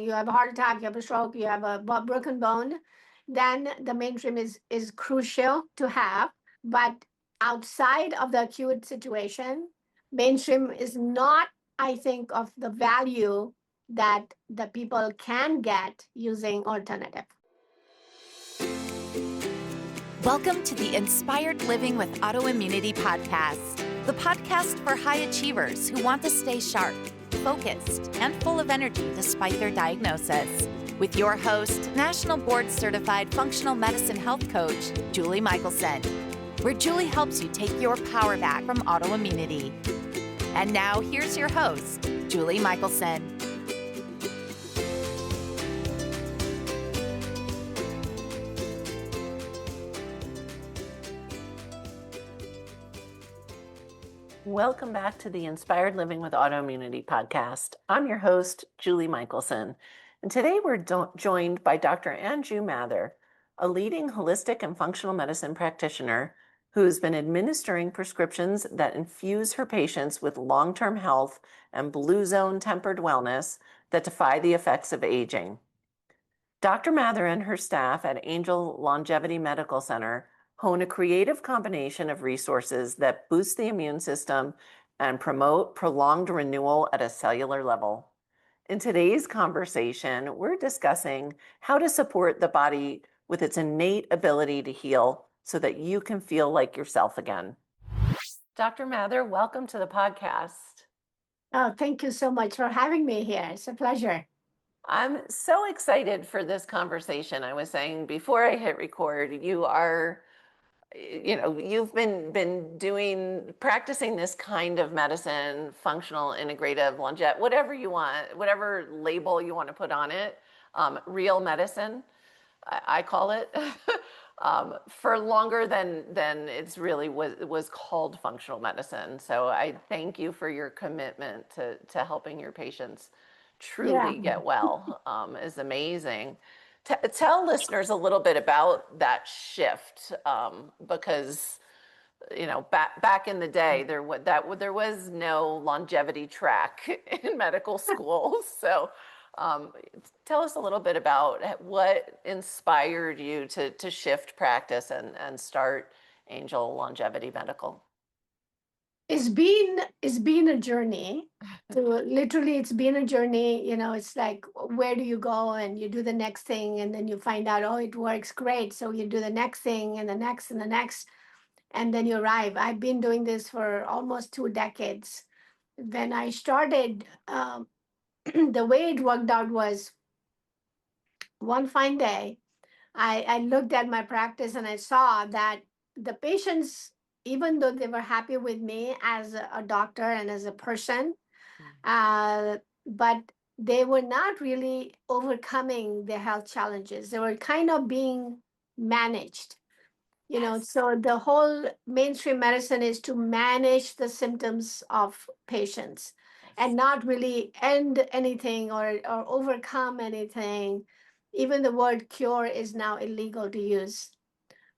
you have a heart attack, you have a stroke, you have a broken bone, then the mainstream is crucial to have. But outside of the acute situation, mainstream is not, I think, of the value that the people can get using alternative. Welcome to the Inspired Living with Autoimmunity podcast, the podcast for high achievers who want to stay sharp, focused, and full of energy despite their diagnosis. With your host, National Board Certified Functional Medicine Health Coach, Julie Michelson, where Julie helps you take your power back from autoimmunity. And now here's your host, Julie Michelson. Welcome back to the Inspired Living with Autoimmunity podcast. I'm your host, Julie Michelson, and today we're joined by Dr. Anju Mathur, a leading holistic and functional medicine practitioner who has been administering prescriptions that infuse her patients with long-term health and blue zone tempered wellness that defy the effects of aging. Dr. Mathur and her staff at Angel Longevity Medical Center hone a creative combination of resources that boost the immune system and promote prolonged renewal at a cellular level. In today's conversation, we're discussing how to support the body with its innate ability to heal so that you can feel like yourself again. Dr. Mathur, welcome to the podcast. Oh, thank you so much for having me here. It's a pleasure. I'm so excited for this conversation. I was saying before I hit record, you've been practicing this kind of medicine, functional, integrative, longevity, whatever you want, whatever label you want to put on it, real medicine, I call it, for longer than it's really was called functional medicine. So I thank you for your commitment to helping your patients truly get well. Is amazing. Tell listeners a little bit about that shift, because back in the day there was no longevity track in medical school. So tell us a little bit about what inspired you to shift practice and start Angel Longevity Medical. It's been a journey. It's been a journey. It's like, where do you go? And you do the next thing, and then you find out, oh, it works great. So you do the next thing and the next and the next, and then you arrive. I've been doing this for almost 2 decades. When I started, the way it worked out was one fine day, I looked at my practice and I saw that the patients, even though they were happy with me as a doctor and as a person, but they were not really overcoming their health challenges. They were kind of being managed. So the whole mainstream medicine is to manage the symptoms of patients and not really end anything or overcome anything. Even the word cure is now illegal to use.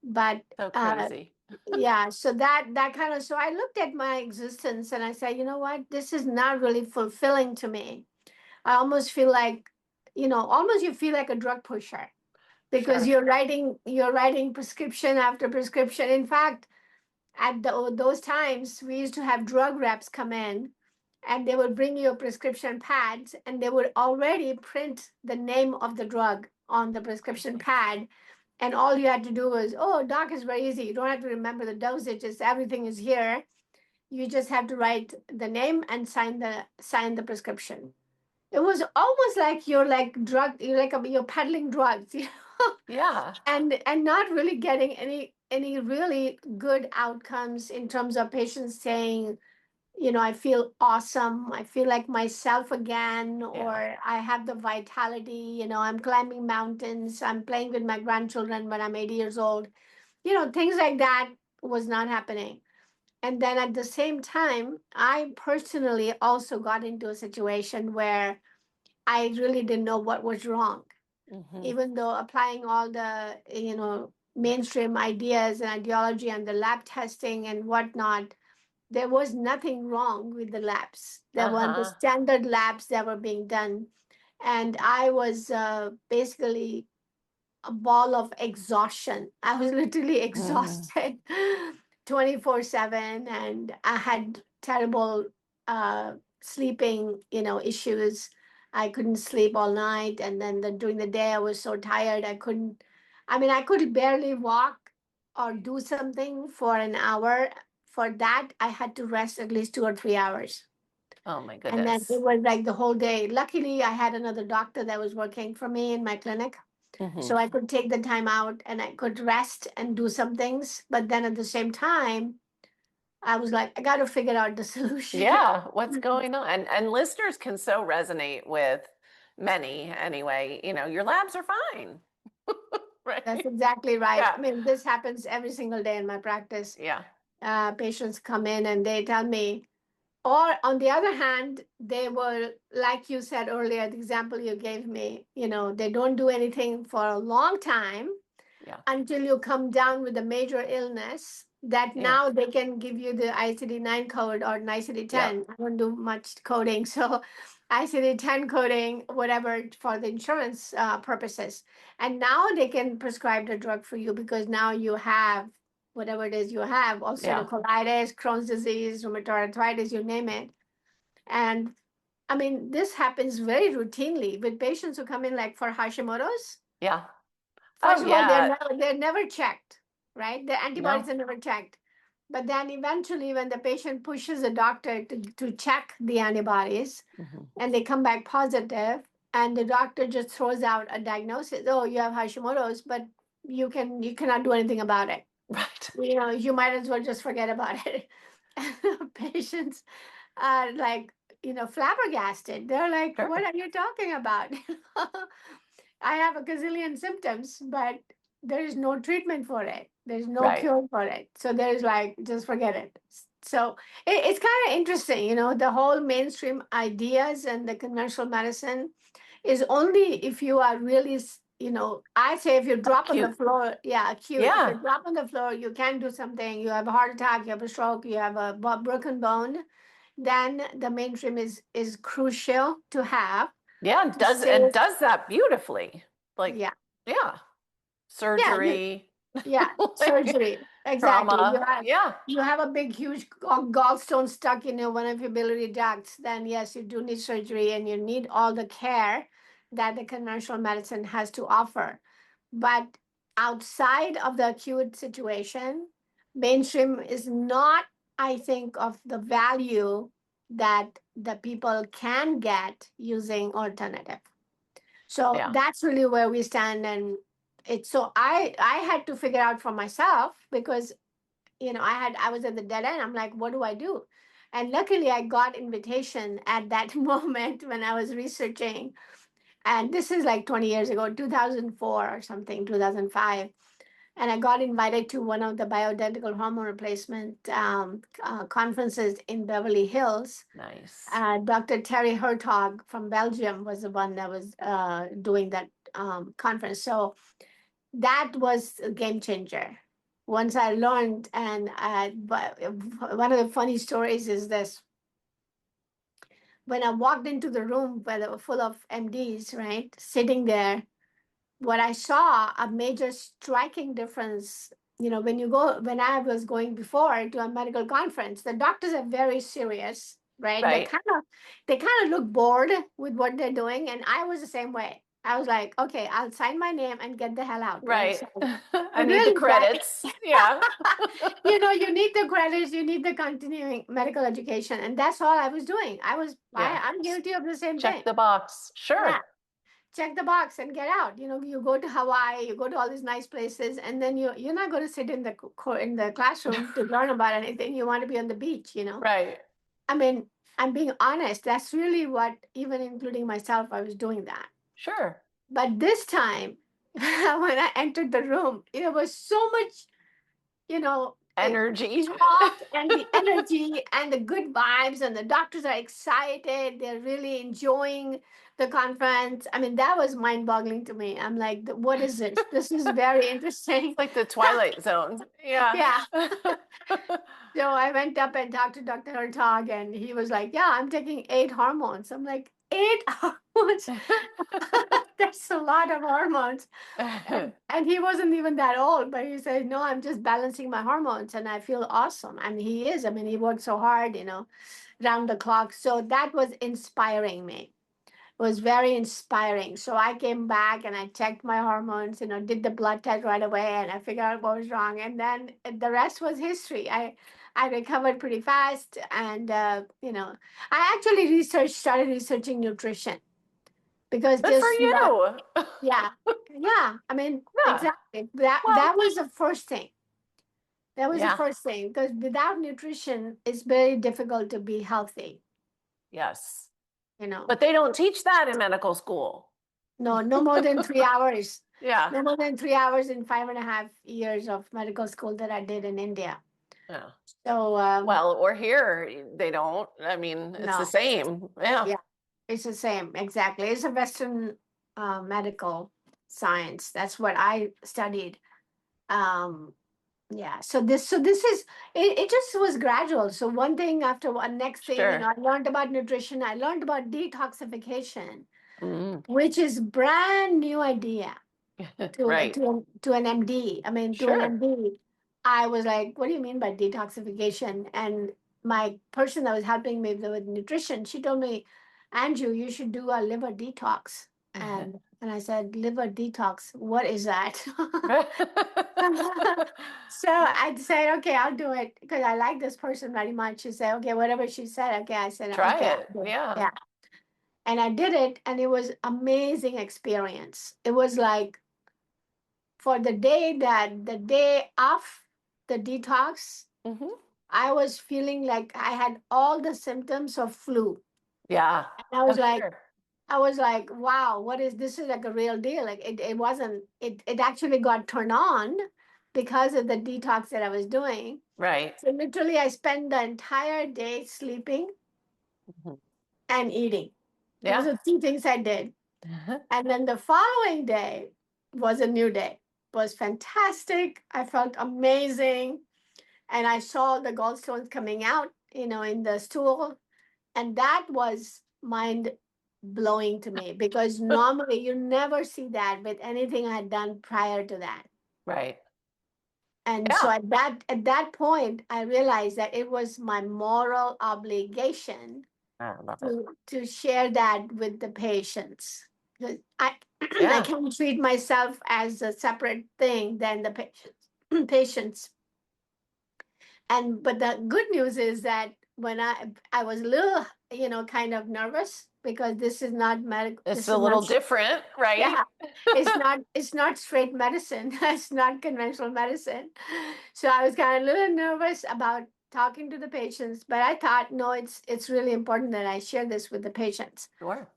But So crazy. yeah, so that kind of, so I looked at my existence and I said, you know what, this is not really fulfilling to me. I almost feel like, almost you feel like a drug pusher because Sure. you're writing prescription after prescription. In fact, at those times, we used to have drug reps come in and they would bring you a prescription pads and they would already print the name of the drug on the prescription pad. And all you had to do was, oh, doc, is very easy. You don't have to remember the dosages. Everything is here. You just have to write the name and sign the prescription. It was almost like you're peddling drugs, Yeah. and not really getting any really good outcomes in terms of patients saying, I feel awesome. I feel like myself again, or I have the vitality. I'm climbing mountains. I'm playing with my grandchildren when I'm 80 years old. Things like that was not happening. And then at the same time, I personally also got into a situation where I really didn't know what was wrong, even though applying all the, mainstream ideas and ideology and the lab testing and whatnot, there was nothing wrong with the labs. There were the standard labs that were being done. And I was basically a ball of exhaustion. I was literally exhausted 24/7, and I had terrible sleeping, issues. I couldn't sleep all night, and then during the day I was so tired I couldn't. I mean, I could barely walk or do something for an hour. For that, I had to rest at least 2 or 3 hours. Oh my And then goodness. it was like the whole day. Luckily, I had another doctor that was working for me in my clinic. Hmm. So I could take the time out and I could rest and do some things. But then at the same time, I was like, I got to figure out the solution. Yeah, what's going on? And listeners can so resonate with many anyway. Your labs are fine, That's right? exactly right. Yeah, I mean, this happens every single day in my practice. yeah, Patients come in and they tell me, or on the other hand, they were, like you said earlier, the example you gave me, they don't do anything for a long time yeah, until you come down with a major illness that yeah, now they can give you the ICD-9 code or an yeah, ICD-10. I don't do much coding, so ICD-10 coding, whatever, for the insurance purposes. And now they can prescribe the drug for you because now you have whatever it is you have, yeah. ulcerative colitis, Crohn's disease, rheumatoid arthritis, you name it. And I mean, this happens very routinely with patients who come in like for Hashimoto's. Yeah. First Oh of all, yeah. they're never checked, right? The No. antibodies are never checked. But then eventually, when the patient pushes the doctor to check the antibodies Hmm. and they come back positive, and the doctor just throws out a diagnosis, oh, you have Hashimoto's, but you cannot do anything about it. Right. You might as well just forget about it. Patients are like, flabbergasted. They're like, what Sure. are you talking about? I have a gazillion symptoms, but there is no treatment for it. There's no Right. cure for it. So there's like, just forget it. So it's kind of interesting, the whole mainstream ideas and the conventional medicine is only if you are really, I say if you drop on the Cute. floor, yeah, acute. If you Yeah. drop on the floor, you can do something. You have a heart attack, you have a stroke, you have a broken bone, then the mainstream is crucial to have Yeah. And to does save. and does that beautifully. Like, Yeah, yeah. yeah, Surgery, yeah, like, surgery. Exactly. You trauma. have Yeah. you have a big, huge gallstone stuck in one of your biliary ducts. Then yes, you do need surgery, and you need all the care that the conventional medicine has to offer. But outside of the acute situation, mainstream is not, I think, of the value that the people can get using alternative. So Yeah. that's really where we stand. And it's so I had to figure out for myself because I was at the dead end. I'm like, what do I do? And luckily I got invitation at that moment when I was researching. And this is like 20 years ago, 2004 or something, 2005. And I got invited to one of the bioidentical hormone replacement conferences in Beverly Hills. Nice. Dr. Terry Hertog from Belgium was the one that was doing that conference. So that was a game changer. Once I learned, and but one of the funny stories is this: when I walked into the room where they were full of MDs, right, sitting there, what I saw a major striking difference. When I was going before to a medical conference, the doctors are very serious, right? They Right. kind of look bored with what they're doing, and I was the same way. I was like, okay, I'll sign my name and get the hell out, right? Right. So I need the really, that credits. Yeah. you need the credits, you need the continuing medical education, and that's all I was doing. Yeah. I'm guilty of the same Check thing. the box. Yeah, Sure. check the box and get out. You go to Hawaii, you go to all these nice places, and then you're not going to sit in the classroom to learn about anything. You want to be on the beach. Right. I mean, I'm being honest. That's really what, even including myself, I was doing that. Sure. But this time, when I entered the room, it was so much, Energy. talk and the energy and the good vibes, and the doctors are excited. They're really enjoying the conference. I mean, that was mind-boggling to me. I'm like, what is this? This is very interesting. Like the Twilight Zone. Yeah. Yeah. So I went up and talked to Dr. Hertog, and he was like, yeah, I'm taking 8 hormones. I'm like, 8 hormones. That's a lot of hormones. And he wasn't even that old, but he said, no, I'm just balancing my hormones and I feel awesome. And he is. I mean, he worked so hard, round the clock. So that was inspiring me. It was very inspiring. So I came back and I checked my hormones, did the blood test right away, and I figured out what was wrong. And then the rest was history. I recovered pretty fast. And, I actually started researching nutrition because Good for just not, you. yeah, yeah. I mean, Yeah. exactly. That Well, that was the first thing. That was the yeah. first thing because without nutrition, it's very difficult to be healthy. Yes. You know, But they don't teach that in medical school. no more than 3 hours. Yeah. No more than 3 hours in 5.5 years of medical school that I did in India. Yeah. So, Well, or here, they don't. I mean, it's the no, same. Yeah. yeah, it's the same. Exactly. It's a Western medical science. That's what I studied. Um, yeah. So this is it just was gradual. So one thing after one, next thing, Sure. I learned about nutrition. I learned about detoxification, Mm. which is brand new idea. Right. To an MD. I mean, to an Sure. MD, I was like, "What do you mean by detoxification?" And my person that was helping me with nutrition, she told me, "Anju, you should do a liver detox." And I said, "Liver detox? What is that?" So I said, "Okay, I'll do it because I like this person very much." She said, "Okay, whatever she said." Okay, I said, Try "Okay, it. I'll do it." Yeah. Yeah, and I did it, and it was amazing experience. It was like for the day of the detox, Hmm. I was feeling like I had all the symptoms of flu. Yeah. And I Oh, was like, sure. wow, what is this is like a real deal. Like it wasn't, it actually got turned on because of the detox that I was doing. Right. So literally I spent the entire day sleeping Mhm. and eating. Those Yeah. are two things I did. And then the following day was a new day. It was fantastic. I felt amazing. And I saw the gallstones coming out, in the stool. And that was mind blowing to me because normally you never see that with anything I had done prior to that. Right. And so Yeah. at that point, I realized that it was my moral obligation I love it. to share that with the patients. 'Cause I I Yeah. can't treat myself as a separate thing than the patients. Patients. And but the good news is that when I was a little, kind of nervous because this is not medical. It's This a is not little different, right? yeah. It's not straight medicine. It's not conventional medicine. So I was kind of a little nervous about talking to the patients, but I thought, no, it's really important that I share this with the patients. Sure.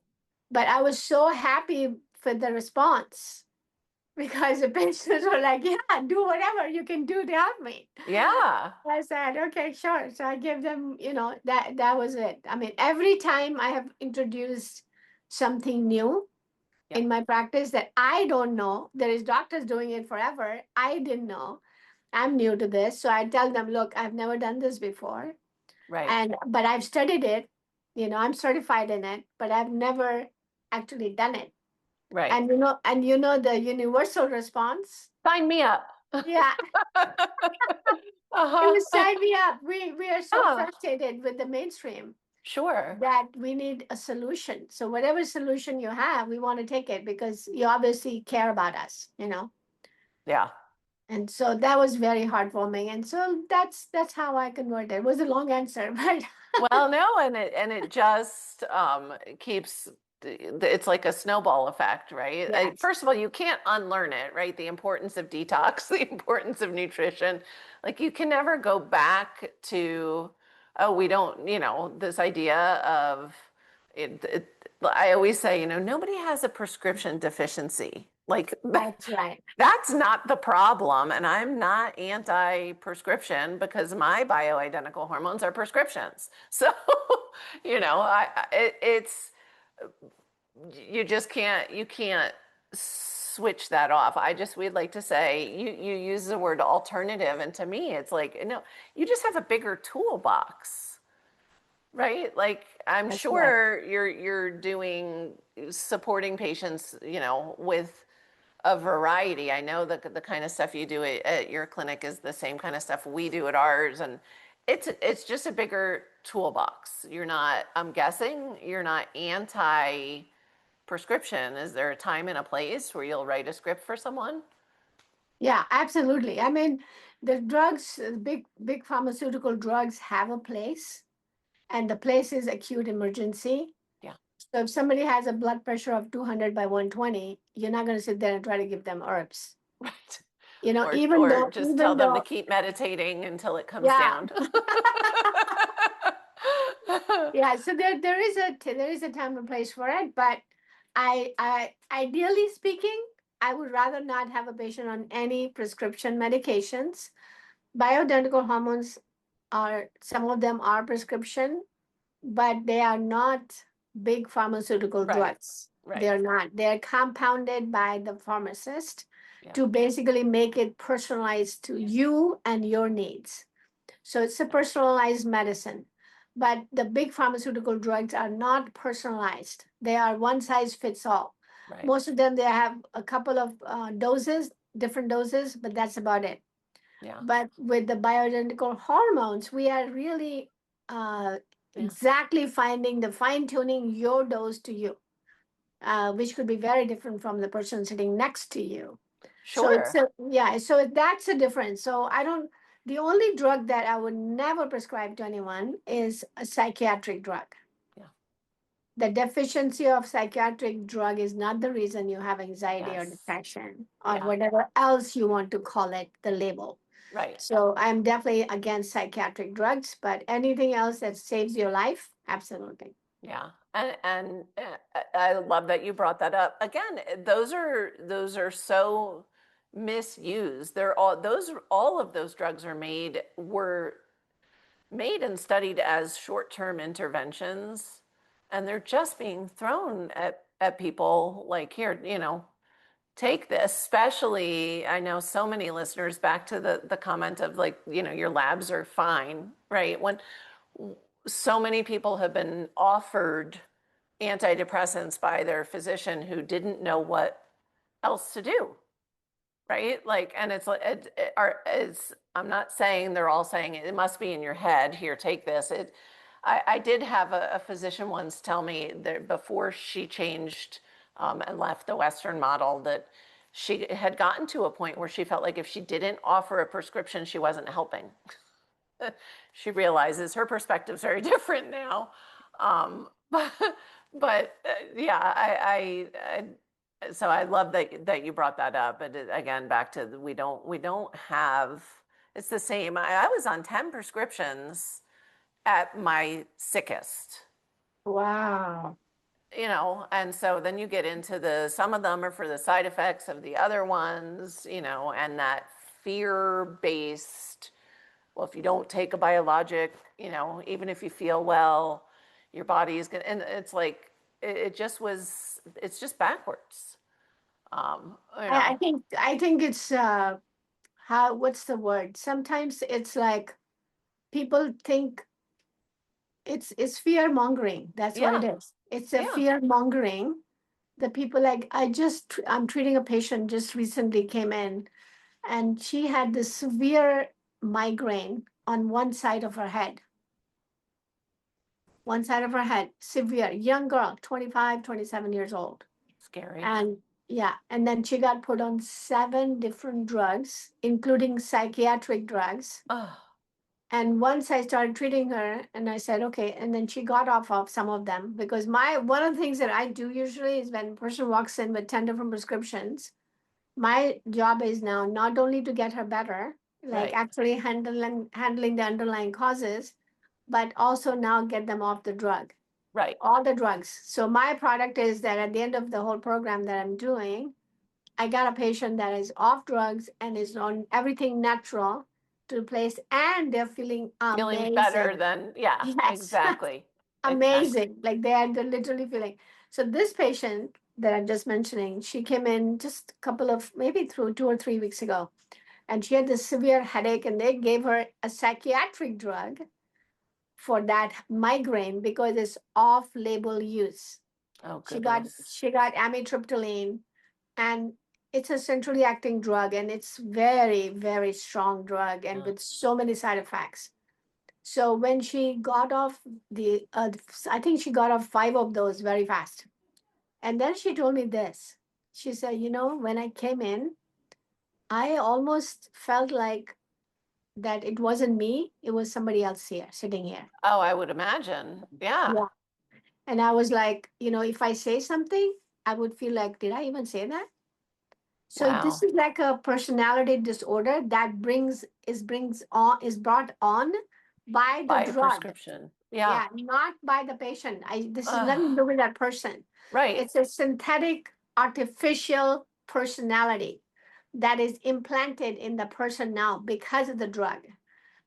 But I was so happy for the response because the patients were like, yeah, do whatever you can do to help me. Yeah. I said, okay, sure. So I gave them, that was it. I mean, every time I have introduced something new Yeah. in my practice that I don't know, there is doctors doing it forever. I didn't know. I'm new to this. So I tell them, look, I've never done this before. Right. But I've studied it, I'm certified in it, but I've never actually done it. Right. And the universal response. Sign me up. Yeah, it Uh-huh. was sign me up. We are so Yeah. frustrated with the mainstream Sure. that we need a solution. So whatever solution you have, we want to take it because you obviously care about us. Yeah. And so that was very heartwarming. And so that's how I converted. It was a long answer, but Well, no, and it just keeps it's like a snowball effect, right? yes, First of all, you can't unlearn it, right? The importance of detox, the importance of nutrition. Like you can never go back to, oh, we don't, this idea of it, I always say, nobody has a prescription deficiency. Like that's right. that's not the problem. And I'm not anti-prescription because my bioidentical hormones are prescriptions. So, it's, you just you can't switch that off. We'd like to say, you use the word alternative. And to me, it's like, no, you just have a bigger toolbox. right? Like I'm That's right. sure you're doing supporting patients, with a variety. I know the kind of stuff you do at your clinic is the same kind of stuff we do at ours, and it's just a bigger toolbox. You're not, I'm guessing, you're not anti prescription. Is there a time and a place where you'll write a script for someone? Yeah, absolutely. I mean, the drugs, big pharmaceutical drugs have a place, and the place is acute emergency. Yeah. So if somebody has a blood pressure of 200 by 120, you're not going to sit there and try to give them herbs. Right. Even Or though, just tell them to keep meditating until it comes yeah. down. Yeah, so there is a time and place for it, but I ideally speaking, I would rather not have a patient on any prescription medications. Bioidentical hormones are, some of them are prescription, but they are not big pharmaceutical Right. drugs. Right. They're not. They're compounded by the pharmacist Yeah. to basically make it personalized to you and your needs. So it's a personalized medicine. But the big pharmaceutical drugs are not personalized. They are one size fits all. Right. Most of them, they have a couple of doses, different doses, but that's about it. Yeah. But with the bioidentical hormones, we are really exactly finding the fine tuning your dose to you, which could be very different from the person sitting next to you. So it's Sure. yeah, so that's a difference. So I don't, the only drug that I would never prescribe to anyone is a psychiatric drug. Yeah. The deficiency of psychiatric drug is not the reason you have anxiety or Yes. depression or Yeah. whatever else you want to call it, the label. Right. So I'm definitely against psychiatric drugs, but anything else that saves your life, absolutely. Yeah. And I love that you brought that up. Again, those are so misused. All of those drugs were made and studied as short-term interventions, and they're just being thrown at people like, here, take this. Especially, I know so many listeners, back to the comment of, like, your labs are fine, right? When so many people have been offered antidepressants by their physician who didn't know what else to do, right? Like, and I'm not saying they're all saying it must be in your head, here, take this. I did have a physician once tell me that before she changed and left the Western model, that she had gotten to a point where she felt like if she didn't offer a prescription, she wasn't helping. She realizes her perspective's very different now. But, yeah, so I love that you brought that up. And again, back to we don't have, it's the same. I was on 10 prescriptions at my sickest. Wow. And so then you get into some of them are for the side effects of the other ones, and that fear-based, well, if you don't take a biologic, even if you feel well, your body is going to, and it's like, it's just backwards. I think it's what's the word? Sometimes it's like people think it's fear mongering. That's what it Yeah. is. It's a Yeah. fear mongering. The people, like, I'm treating a patient just recently came in, and she had this severe migraine on one side of her head. One side of her head, severe, young girl, 25, 27 years old. Scary. And yeah, and then she got put on 7 different drugs, including psychiatric drugs. Oh, And once I started treating her, and I said, okay, and then she got off of some of them, because one of the things that I do usually is when a person walks in with 10 different prescriptions, my job is now not only to get her better, like right. actually handling the underlying causes, but also now get them off the drug, Right. all the drugs. So my product is that at the end of the whole program that I'm doing, I got a patient that is off drugs and is on everything natural to replace, and they're feeling Feeling better amazing. than, yeah, Yes, exactly. Exactly. amazing. Like they're literally feeling. So this patient that I'm just mentioning, she came in just a couple of, maybe through 2 or 3 weeks ago, and she had this severe headache, and they gave her a psychiatric drug, for that migraine because it's off-label use. Oh, She got goodness. she got amitriptyline, and it's a centrally acting drug, and it's very, very strong drug, and Yeah. with so many side effects. So when she got off I think she got off 5 of those very fast. And then she told me this. She said, when I came in, I almost felt like that it wasn't me, it was somebody else here, sitting here. Oh, I would imagine. Yeah. Yeah. And I was like, if I say something, I would feel like, did I even say that? So this Wow. is like a personality disorder that is brought on by the By a drug. prescription. Yeah. Yeah, not by the patient. This is Ugh. nothing to do with that person. Right. It's a synthetic, artificial personality that is implanted in the person now because of the drug.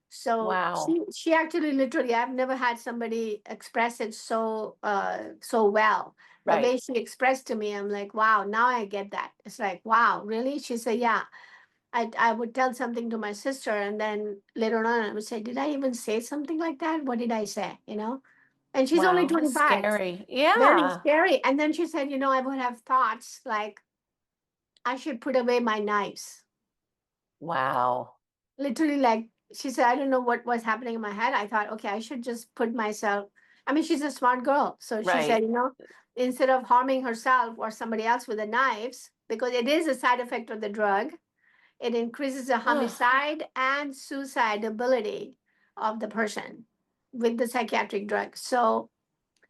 So Wow. she actually literally, I've never had somebody express it so well. The Right. way she expressed to me, I'm like, wow, now I get that. It's like, wow, really? She said, yeah. I would tell something to my sister, and then later on I would say, did I even say something like that? What did I say? And she's only Wow. That's 25. scary. Very Yeah. scary. And then she said, I would have thoughts like I should put away my knives. Wow. Literally, like she said, I don't know what was happening in my head. I thought, okay, I should just put myself. I mean, she's a smart girl. So she said, Right. instead of harming herself or somebody else with the knives, because it is a side effect of the drug, it increases the Ugh. homicide and suicidability of the person with the psychiatric drug. So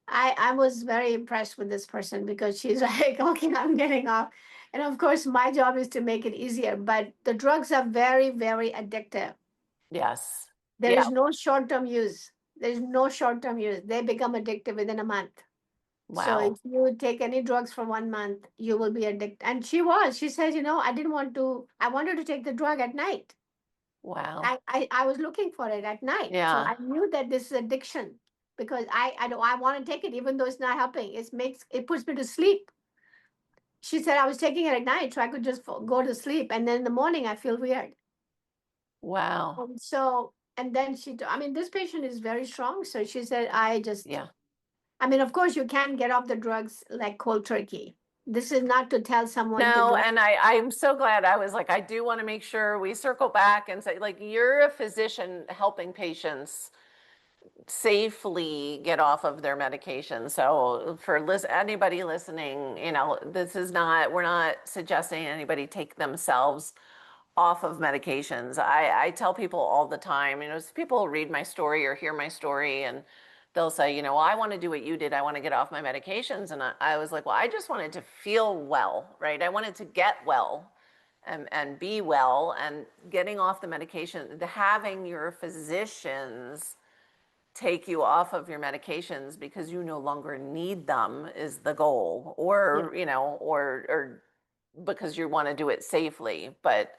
I was very impressed with this person because she's like, okay, I'm getting off. And of course, my job is to make it easier, but the drugs are very, very addictive. Yes. There Yeah. is no short-term use. There's no short-term use. They become addictive within a month. So if Wow. you take any drugs for 1 month, you will be addicted. And she says, I wanted to take the drug at night. Wow. I was looking for it at night. So Yeah. I knew that this is addiction because I want to take it even though it's not helping. It puts me to sleep. She said I was taking it at night so I could just go to sleep, and then in the morning I feel weird. Wow. And then I mean, this patient is very strong. So she said, Yeah. I mean, of course, you can't get off the drugs like cold turkey. This is not to tell someone to No, drop. and I'm so glad. I was like, I do want to make sure we circle back and say, like, you're a physician helping patients safely get off of their medication. So for anybody listening, we're not suggesting anybody take themselves off of medications. I tell people all the time, people read my story or hear my story and they'll say, well, I want to do what you did. I want to get off my medications. And I was like, well, I just wanted to feel well, right? I wanted to get well and be well, and getting off the medication, having your physicians take you off of your medications because you no longer need them is the goal, Yeah, or because you want to do it safely. But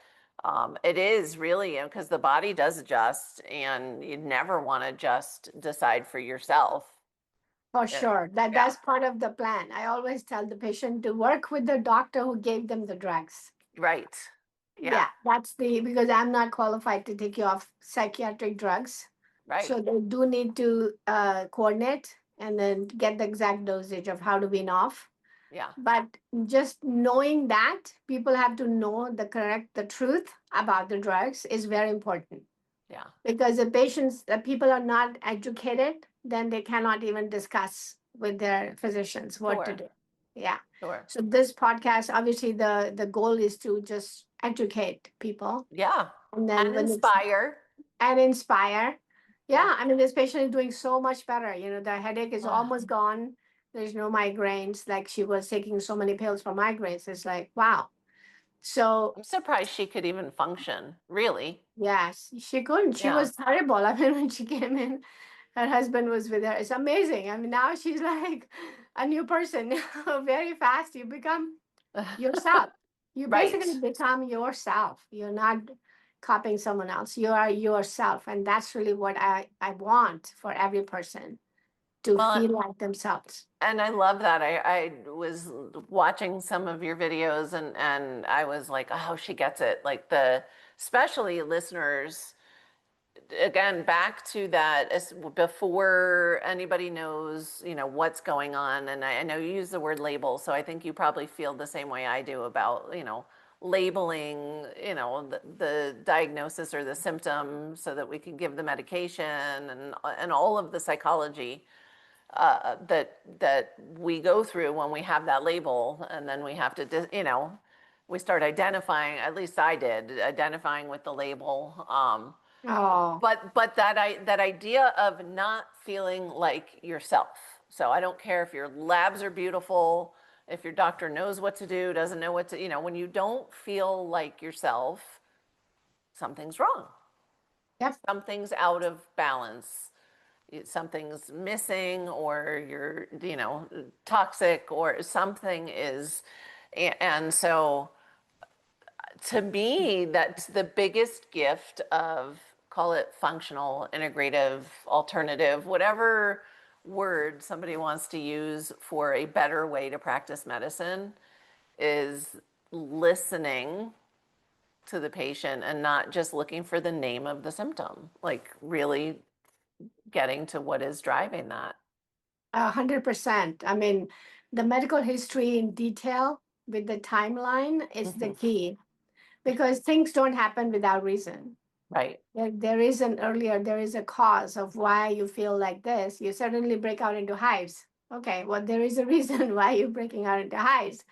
it is really because the body does adjust, and you never want to just decide for yourself. for Yeah. sure. Yeah. That's part of the plan. I always tell the patient to work with the doctor who gave them the drugs. Right. Yeah. Yeah, because I'm not qualified to take you off psychiatric drugs. Right. So they do need to coordinate and then get the exact dosage of how to wean off. Yeah. But just knowing that people have to know the truth about the drugs is very important, Yeah. because the people are not educated, then they cannot even discuss with their physicians what to Sure. do. Yeah. Sure. So this podcast, obviously the goal is to just educate people. Yeah. And then And when it's inspire. and inspire. Yeah. Yeah, I mean, this patient is doing so much better. The headache is Ah, almost gone. There's no migraines. Like, she was taking so many pills for migraines. It's like, wow. So I'm surprised she could even function, really. yes, she couldn't. She Yeah. was terrible. I mean, when she came in, her husband was with her. It's amazing. I mean, now she's like a new person. Very fast. You become yourself. You Right. basically become yourself. You're not copying someone else. You are yourself. And that's really what I want for every person, to Well, feel like themselves. and I love that. I was watching some of your videos, and I was like, oh, she gets it. Like, especially listeners, again, back to that, as before anybody knows, what's going on. And I know you use the word label, so I think you probably feel the same way I do about, labeling, the diagnosis or the symptom so that we can give the medication and all of the psychology that we go through when we have that label, and then we have to, we start identifying. At least I did identifying with the label. Oh, But that idea of not feeling like yourself. So I don't care if your labs are beautiful, if your doctor knows what to do, doesn't know what to, when you don't feel like yourself, something's wrong. yep. Something's out of balance. Something's missing, or you're, toxic, or something is. And so to me, that's the biggest gift of, call it functional, integrative, alternative, whatever word somebody wants to use for a better way to practice medicine, is listening to the patient and not just looking for the name of the symptom, like really getting to what is driving that. 100%. I mean, the medical history in detail with the timeline is the Mhm. key because things don't happen without reason. Right. There is there is a cause of why you feel like this. You suddenly break out into hives. Okay, well, there is a reason why you're breaking out into hives.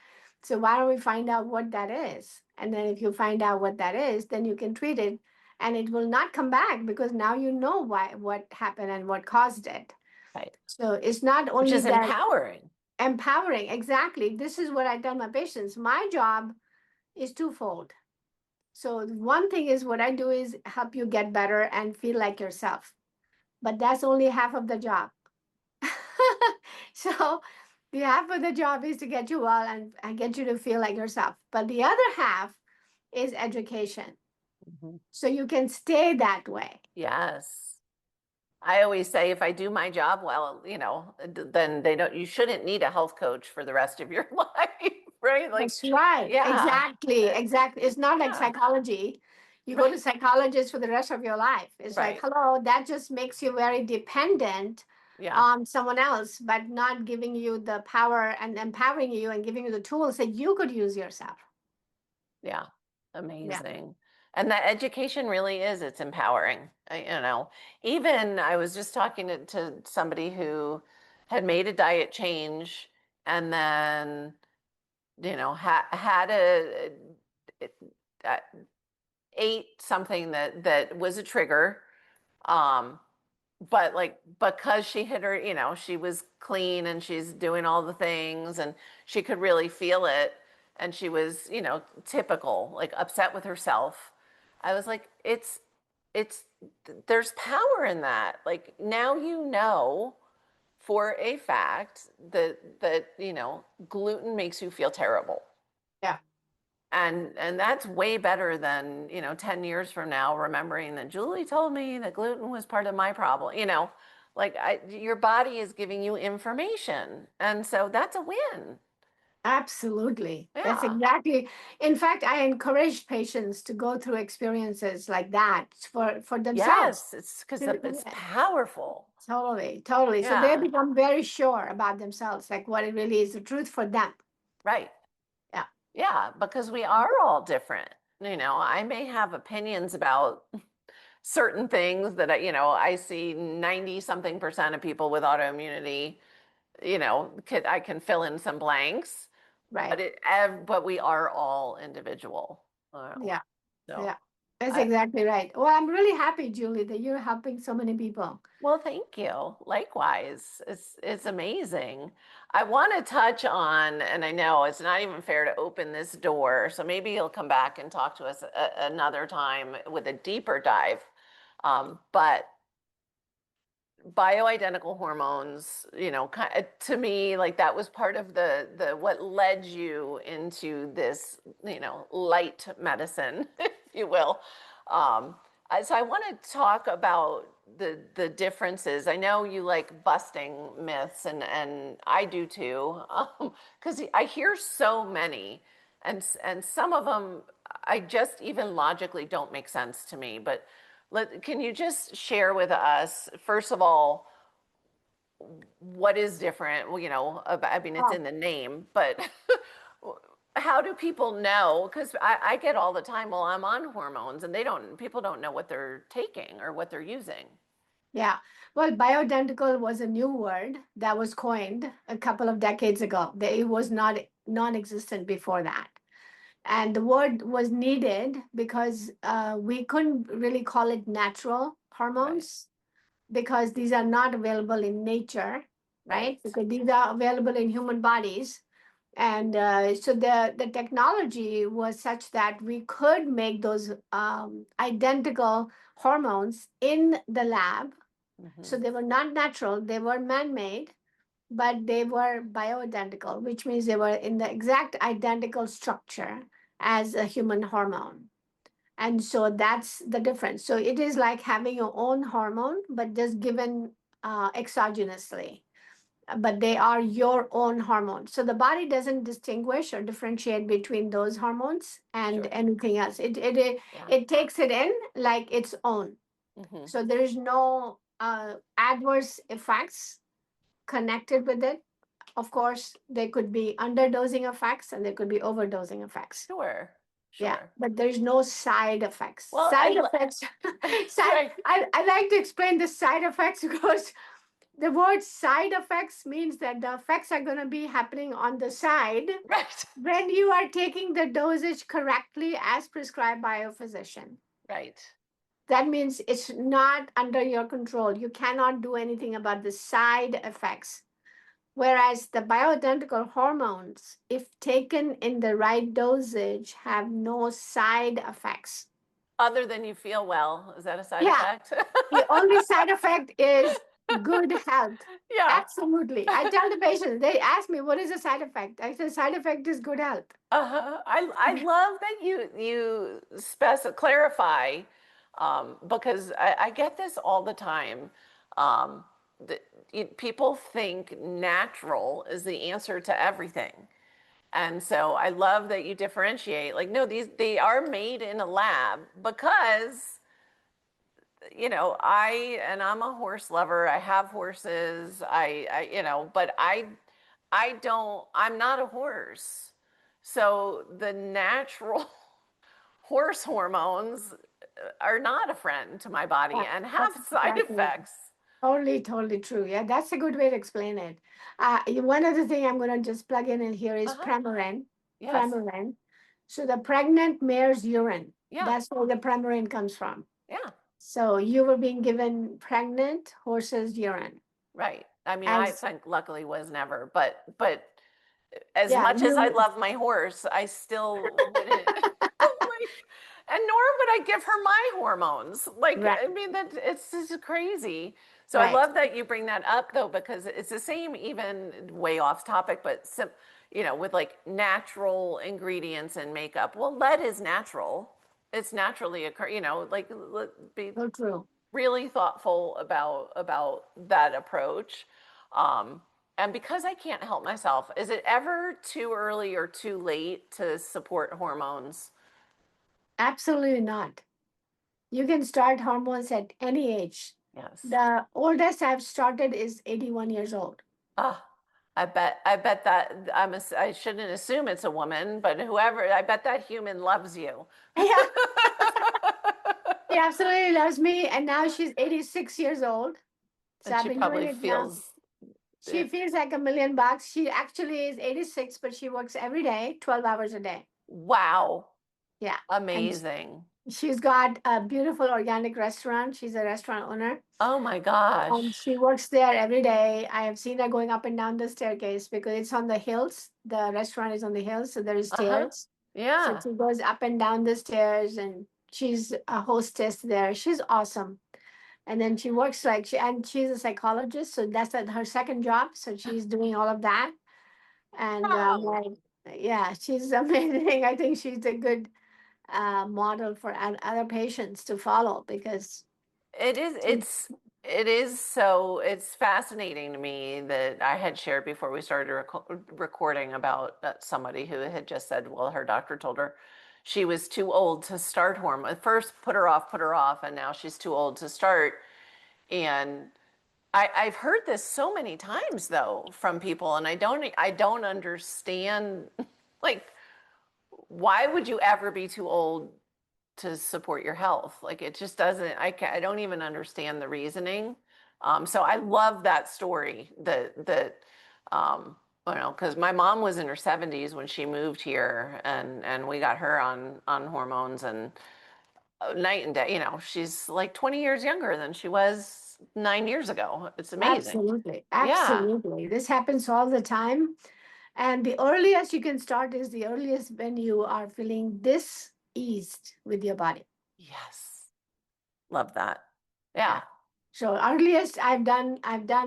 So why don't we find out what that is? And then if you find out what that is, then you can treat it and it will not come back because now you know what happened and what caused it. Right. So it's not Which only is that empowering. empowering, exactly. This is what I tell my patients. My job is twofold. So one thing is what I do is help you get better and feel like yourself. But that's only half of the job. So the half of the job is to get you well and get you to feel like yourself. But the other half is education. Mhm. So you can stay that way. Yes. I always say if I do my job well, then you shouldn't need a health coach for the rest of your life, right? Like, That's right. yeah, Exactly. Exactly. It's not like yeah, psychology. You go right, to psychologist for the rest of your life. It's like, right, hello, that just makes you very dependent yeah, on someone else, but not giving you the power and empowering you and giving you the tools that you could use yourself. yeah, Yeah. amazing. And that education really is, it's empowering. Even I was just talking to somebody who had made a diet change and then, had a ate something that was a trigger. Um, but like because she had her, she was clean and she's doing all the things and she could really feel it, and she was, typical, like upset with herself. I was like, it's there's power in that. Like now for a fact that gluten makes you feel terrible. Yeah. And that's way better than, 10 years from now remembering that Julie told me that gluten was part of my problem. Like your body is giving you information. And so that's a win. Absolutely. That's Yeah. exactly. In fact, I encourage patients to go through experiences like that for themselves. Yes, it's because it's Yeah, powerful. totally, totally. So they Yeah. become very sure about themselves, like what it really is the truth for them. Right. Yeah. Yeah, because we are all different. I may have opinions about certain things that I see 90 something percent of people with autoimmunity, I can fill in some blanks, Right. but we are all individual. Yeah. So Yeah. That's I, exactly right. Well, I'm really happy, Julie, that you're helping so many people. well, thank you. Likewise, it's amazing. I want to touch on, and I know it's not even fair to open this door, so maybe you'll come back and talk to us another time with a deeper dive. But bioidentical hormones, to me, like that was part of the what led you into this, light medicine, if you will. Um, so I want to talk about the differences. I know you like busting myths, and I do too, because I hear so many, and some of them I just even logically don't make sense to me. But Can you just share with us, first of all, what is different? Well, I mean, it's Oh, in the name, but how do people know? Because I get all the time, well, I'm on hormones, and people don't know what they're taking or what they're using. yeah. Well, bioidentical was a new word that was coined a couple of decades ago. It was not non-existent before that. And the word was needed because we couldn't really call it natural Right, hormones because these are not available in nature, right. right? Because these are available in human bodies. And so the technology was such that we could make those identical hormones in the lab. Hmm. So they were not natural, they were man-made, but they were bioidentical, which means they were in the exact identical structure as a human hormone. And so that's the difference. So it is like having your own hormone, but just given exogenously. But they are your own hormones. So the body doesn't distinguish or differentiate between those hormones and Sure. anything else. Yeah. It takes it in like its own. Hmm. So there is no adverse effects connected with it. Of course, there could be underdosing effects and there could be overdosing effects. Sure. Yeah, Sure. but there's no side effects. Well, Side effects, right. I like to explain the side effects because the word side effects means that the effects are going to be happening on the side Right. when you are taking the dosage correctly as prescribed by a physician. Right. That means it's not under your control. You cannot do anything about the side effects. Whereas the bioidentical hormones, if taken in the right dosage, have no side effects. Other than you feel well, is that a side Yeah, effect? the only side effect is good health. Yeah. Absolutely. I tell the patients, they ask me, what is the side effect? I say, side effect is good health. I love that you clarify, because I get this all the time. Um, that people think natural is the answer to everything. And so I love that you differentiate. Like, no, they are made in a lab because, I'm a horse lover. I have horses. But I'm not a horse. So the natural horse hormones are not a friend to my body Yeah, and have that's side exactly it. effects. Totally, totally true. Yeah, that's a good way to explain it. One other thing I'm going to just plug in here is Uh-huh. Premarin. Yes. Premarin. So the pregnant mare's urine, Yeah. that's where the Premarin comes from. Yeah. So you were being given pregnant horse's urine. Right. I mean, I As think luckily was never, but as yeah, much as I you love my horse, I still wouldn't like, and nor would I give her my hormones. Like, right, I mean, that it's just crazy. So I right. love that you bring that up though, because it's the same, even way off topic, but with like natural ingredients in makeup. Well, lead is natural. It's naturally occur, like be So true. really thoughtful about that approach. Um, and because I can't help myself, is it ever too early or too late to support hormones? Absolutely not. You can start hormones at any age. Yes. The oldest I've started is 81 years old. Ah, I bet that I shouldn't assume it's a woman, but whoever, I bet that human loves you. Yeah, she absolutely loves me. And now she's 86 years old. So And I've she been doing probably it now. feels She it. feels like $1 million. She actually is 86, but she works every day, 12 hours a day. Wow, Yeah. And amazing. she's got a beautiful organic restaurant. She's a restaurant owner. Oh my gosh. She works there every day. I have seen her going up and down the staircase because it's on the hills. The restaurant is on the hills, so there is Uh-huh. stairs. So Yeah. she goes up and down the stairs, and she's a hostess there. She's awesome. And then she works and she's a psychologist, so that's her second job. So she's doing all of that. And Wow. yeah, she's amazing. I think she's a good model for other patients to follow because It is, she, it's fascinating to me that I had shared before we started recording about somebody who had just said, well, her doctor told her she was too old to start hormone. First, put her off, and now she's too old to start. And I've heard this so many times though from people, and I don't understand like why would you ever be too old to support your health? Like it just doesn't. I don't even understand the reasoning. So I love that story. Because my mom was in her 70s when she moved here, and we got her on hormones, and night and day. She's like 20 years younger than she was 9 years ago. It's amazing. Absolutely. Yeah. Absolutely. This happens all the time. And the earliest you can start is the earliest when you are feeling diseased with your body. Yes. Love that. Yeah. Yeah. So earliest I've done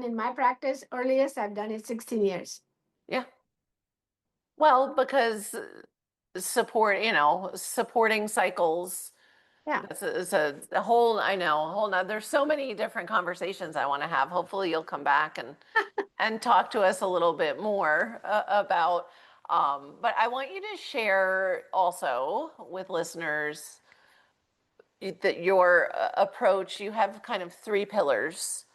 in my practice, earliest I've done is 16 years. Yeah. Well, because supporting cycles. Yeah. It's a whole, I know, a whole nother, there's so many different conversations I want to have. Hopefully you'll come back and talk to us a little bit more about, but I want you to share also with listeners that your approach, you have kind of three pillars.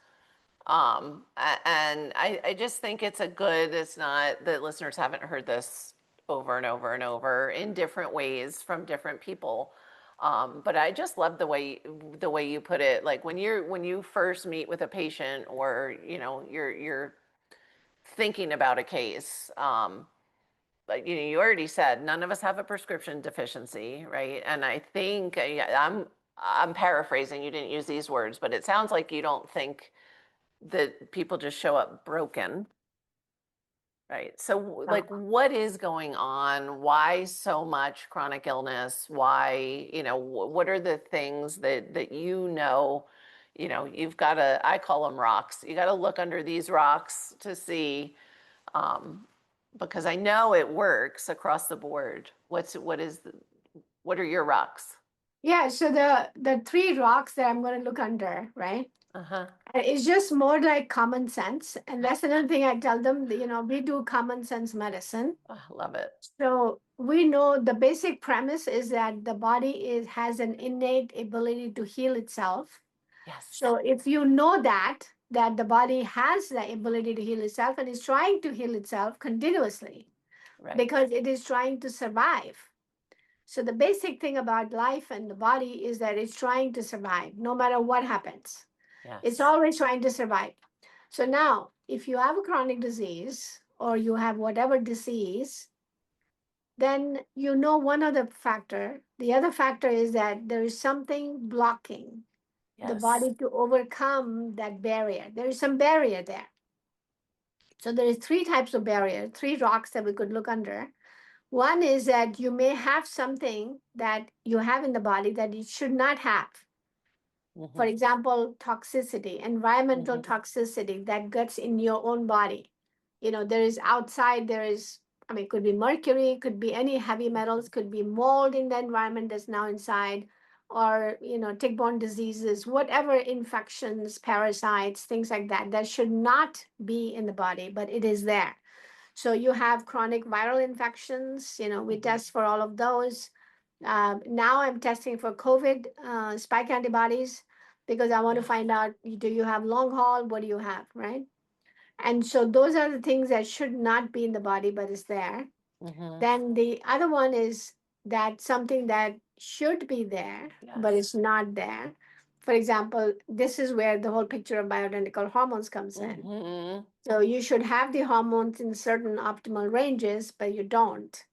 And I just think it's not that listeners haven't heard this over and over and over in different ways from different people. But I just love the way you put it. Like when you first meet with a patient, or you're thinking about a case. But you already said none of us have a prescription deficiency, right? And I think I'm paraphrasing. You didn't use these words, but it sounds like you don't think that people just show up broken. Right. So like what is going on? Why so much chronic illness? Why, what are the things that you've got to, I call them rocks. You got to look under these rocks to see, because I know it works across the board. What are your rocks? Yeah. So the three rocks that I'm going to look under, right? Uh-huh. It's just more like common sense. And that's another thing I tell them, we do common sense medicine. Oh, love it. So we know the basic premise is that the body has an innate ability to heal itself. Yes. So if you know that the body has the ability to heal itself and is trying to heal itself continuously, Right. because it is trying to survive. So the basic thing about life and the body is that it's trying to survive no matter what happens. Yes. It's always trying to survive. So now, if you have a chronic disease or you have whatever disease, then one other factor. The other factor is that there is something blocking the body to overcome that barrier. There is some barrier there. So there is three types of barrier, three rocks that we could look under. One is that you may have something that you have in the body that you should not have. For example, toxicity, environmental toxicity that gets in your own body. There is outside, it could be mercury, could be any heavy metals, could be mold in the environment that's now inside, or, tick-borne diseases, whatever infections, parasites, things like that should not be in the body, but it is there. So you have chronic viral infections, we test for all of those. Now I'm testing for COVID spike antibodies, because I want to find out, do you have long haul? What do you have, right? And so those are the things that should not be in the body, but is there. Then the other one is that something that should be there, but it's not there. For example, this is where the whole picture of bioidentical hormones comes in. So you should have the hormones in certain optimal ranges, but you don't.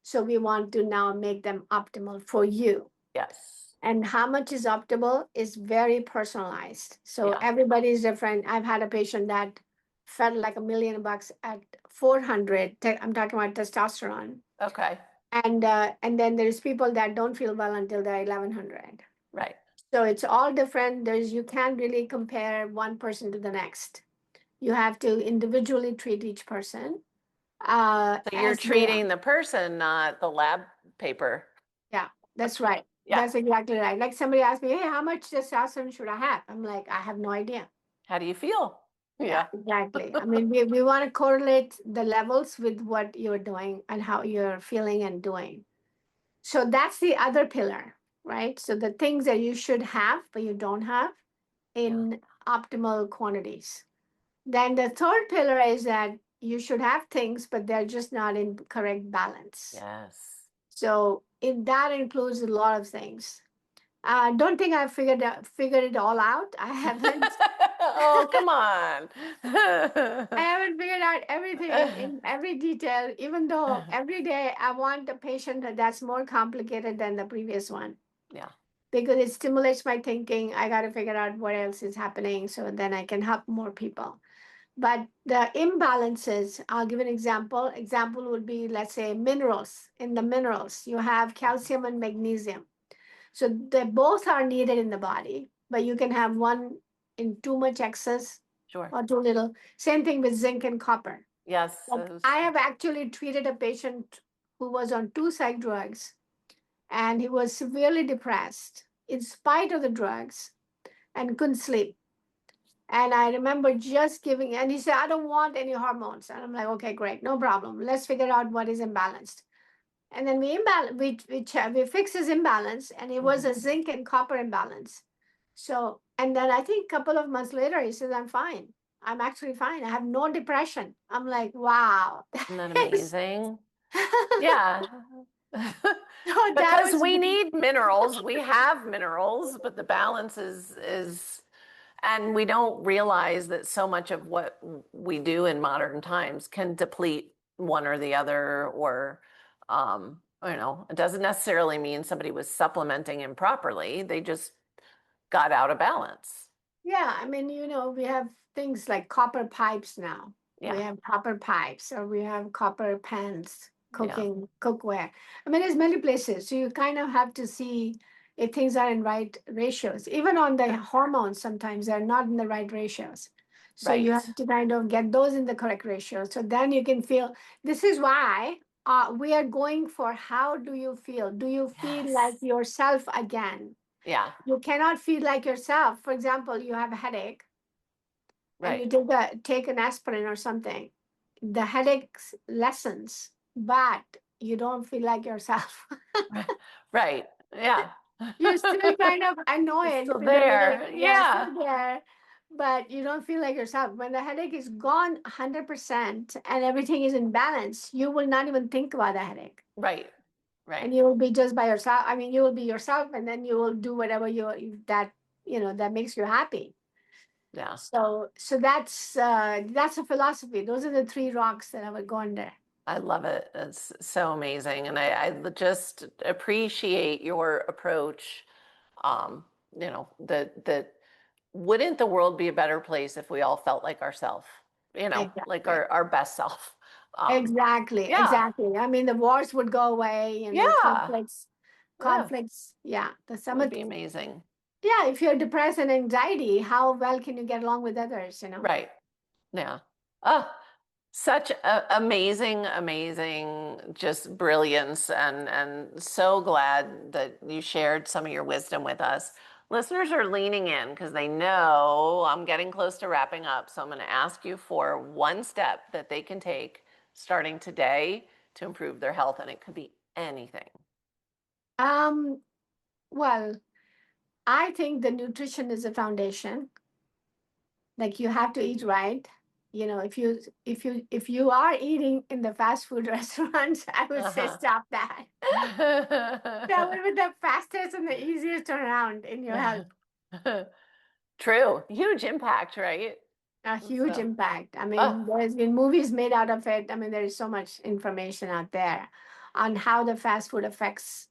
So we want to now make them optimal for you. Yes. And how much is optimal is very personalized. So everybody is different. I've had a patient that felt like $1,000,000 at 400. I'm talking about testosterone. Okay. And then there's people that don't feel well until they're 1100. Right. So it's all different. You can't really compare one person to the next. You have to individually treat each person. So you're treating the person, not the lab paper. Yeah, that's right. Yeah. That's exactly right. Like somebody asked me, hey, how much testosterone should I have? I'm like, I have no idea. How do you feel? Yeah, exactly. We want to correlate the levels with what you're doing and how you're feeling and doing. So that's the other pillar, right? So the things that you should have, but you don't have in optimal quantities. Then the third pillar is that you should have things, but they're just not in correct balance. Yes. So that includes a lot of things. Don't think I figured it all out. I haven't. Oh, come on. I haven't figured out everything in every detail, even though every day I want a patient that's more complicated than the previous one. Yeah. Because it stimulates my thinking. I got to figure out what else is happening so then I can help more people. But the imbalances, I'll give an example. Example would be, let's say, minerals. In the minerals, you have calcium and magnesium. So they both are needed in the body, but you can have one in too much excess Sure. or too little. Same thing with zinc and copper. Yes. I have actually treated a patient who was on two psych drugs and he was severely depressed in spite of the drugs and couldn't sleep. And I remember just giving, and he said, I don't want any hormones. And I'm like, okay, great, no problem. Let's figure out what is imbalanced. And then we fixed his imbalance, and it was a zinc and copper imbalance. So, and then I think a couple of months later, he says, I'm fine. I'm actually fine. I have no depression. I'm like, wow. Isn't that is- amazing? Yeah. So that Because was we need minerals. We have minerals, but the balance is, and we don't realize that so much of what we do in modern times can deplete one or the other, or, it doesn't necessarily mean somebody was supplementing improperly. They just got out of balance. Yeah, I mean, we have things like copper pipes now. Yeah. We have copper pipes, or we have copper pans, Yeah. cookware. I mean, there's many places. So you kind of have to see if things are in right ratios. Even on the hormones, sometimes they're not in the right ratios. So you Right. have to kind of get those in the correct ratio. So then you can feel, this is why we are going for how do you feel? Do you feel like Yes. yourself again? Yeah. You cannot feel like yourself. For example, you have a headache and you Right. take an aspirin or something. The headache lessens, but you don't feel like yourself. Right. Yeah. You're still kind of It's annoyed still in the middle. there. Yeah, Yeah. still there, but you don't feel like yourself. When the headache is gone 100% and everything is in balance, you will not even think about the headache. Right. Right. And you will be just by yourself. I mean, you will be yourself, and then you will do whatever that makes you happy. Yeah. So that's a philosophy. Those are the three rocks that I would go under. I love it. It's so amazing. And I just appreciate your approach. That wouldn't the world be a better place if we all felt like ourselves, like Exactly. our best self. Exactly. Yeah. Exactly. I mean, the wars would go away and the Yeah. Yeah. conflicts. Yeah. The It would summit. be amazing. Yeah. If you're depressed and anxiety, how well can you get along with others? Right. Yeah. Oh, such amazing, just brilliance, and so glad that you shared some of your wisdom with us. Listeners are leaning in because they know I'm getting close to wrapping up. So I'm going to ask you for one step that they can take starting today to improve their health, and it could be anything. Well, I think the nutrition is a foundation. Like you have to eat right. If you are eating in the fast food restaurants, I would say stop that. That would be the fastest and the easiest turnaround in your health. True. Huge impact, right? A huge So, impact. I oh, mean, there's been movies made out of it. I mean, there is so much information out there on how the fast food affects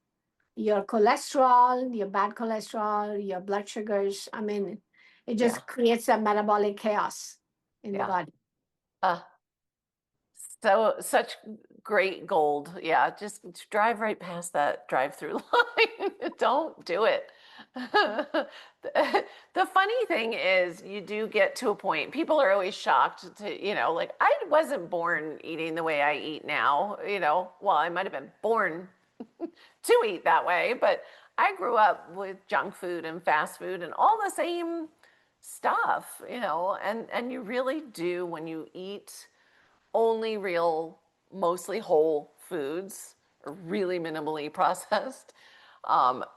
your cholesterol, your bad cholesterol, your blood sugars. I mean, it just yeah, creates a metabolic chaos in the yeah. body. So such great gold. Yeah, just drive right past that drive-through line. Don't do it. The funny thing is you do get to a point, people are always shocked to, like I wasn't born eating the way I eat now, well, I might have been born to eat that way, but I grew up with junk food and fast food and all the same stuff, and you really do when you eat only real, mostly whole foods, really minimally processed,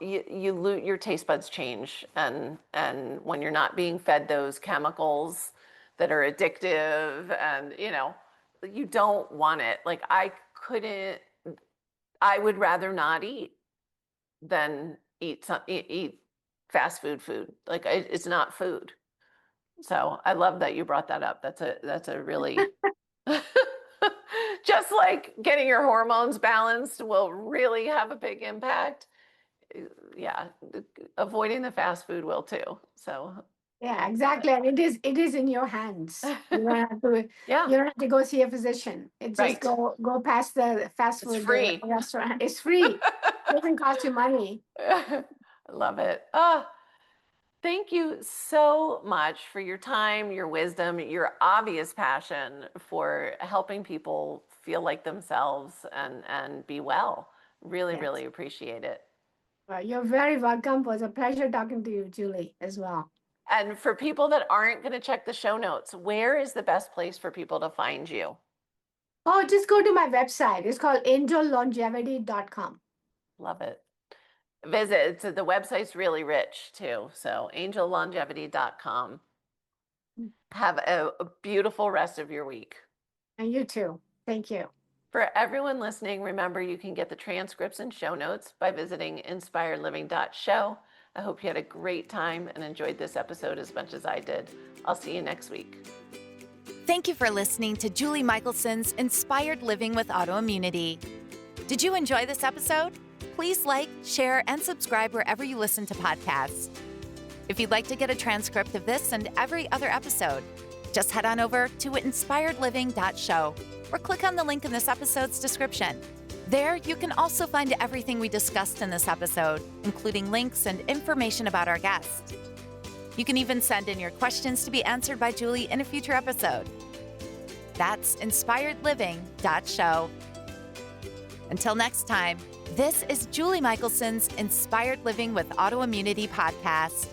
your taste buds change, and when you're not being fed those chemicals that are addictive, and you don't want it. Like I would rather not eat than eat fast food. Like it's not food. So I love that you brought that up. That's a really just like getting your hormones balanced will really have a big impact. Yeah, avoiding the fast food will too. So Yeah, exactly. And it is in your hands. You don't have to yeah, you don't have to go see a physician. It's just right. go past the fast It's food free. restaurant. It's free. Doesn't cost you money. I love it. Oh, thank you so much for your time, your wisdom, your obvious passion for helping people feel like themselves and be well. Really, Yes. really appreciate it. Well, you're very welcome. It was a pleasure talking to you, Julie, as well. And for people that aren't going to check the show notes, where is the best place for people to find you? Oh, just go to my website. It's called angellongevity.com. Love it. Visit. The website's really rich too. So angellongevity.com. Have a beautiful rest of your week. And you too. Thank you. For everyone listening, remember you can get the transcripts and show notes by visiting inspiredliving.show. I hope you had a great time and enjoyed this episode as much as I did. I'll see you next week. Thank you for listening to Julie Michelson's Inspired Living with Autoimmunity. Did you enjoy this episode? Please like, share, and subscribe wherever you listen to podcasts. If you'd like to get a transcript of this and every other episode, just head on over to inspiredliving.show or click on the link in this episode's description. There, you can also find everything we discussed in this episode, including links and information about our guest. You can even send in your questions to be answered by Julie in a future episode. That's inspiredliving.show. Until next time, this is Julie Michelson's Inspired Living with Autoimmunity podcast,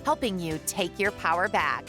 helping you take your power back.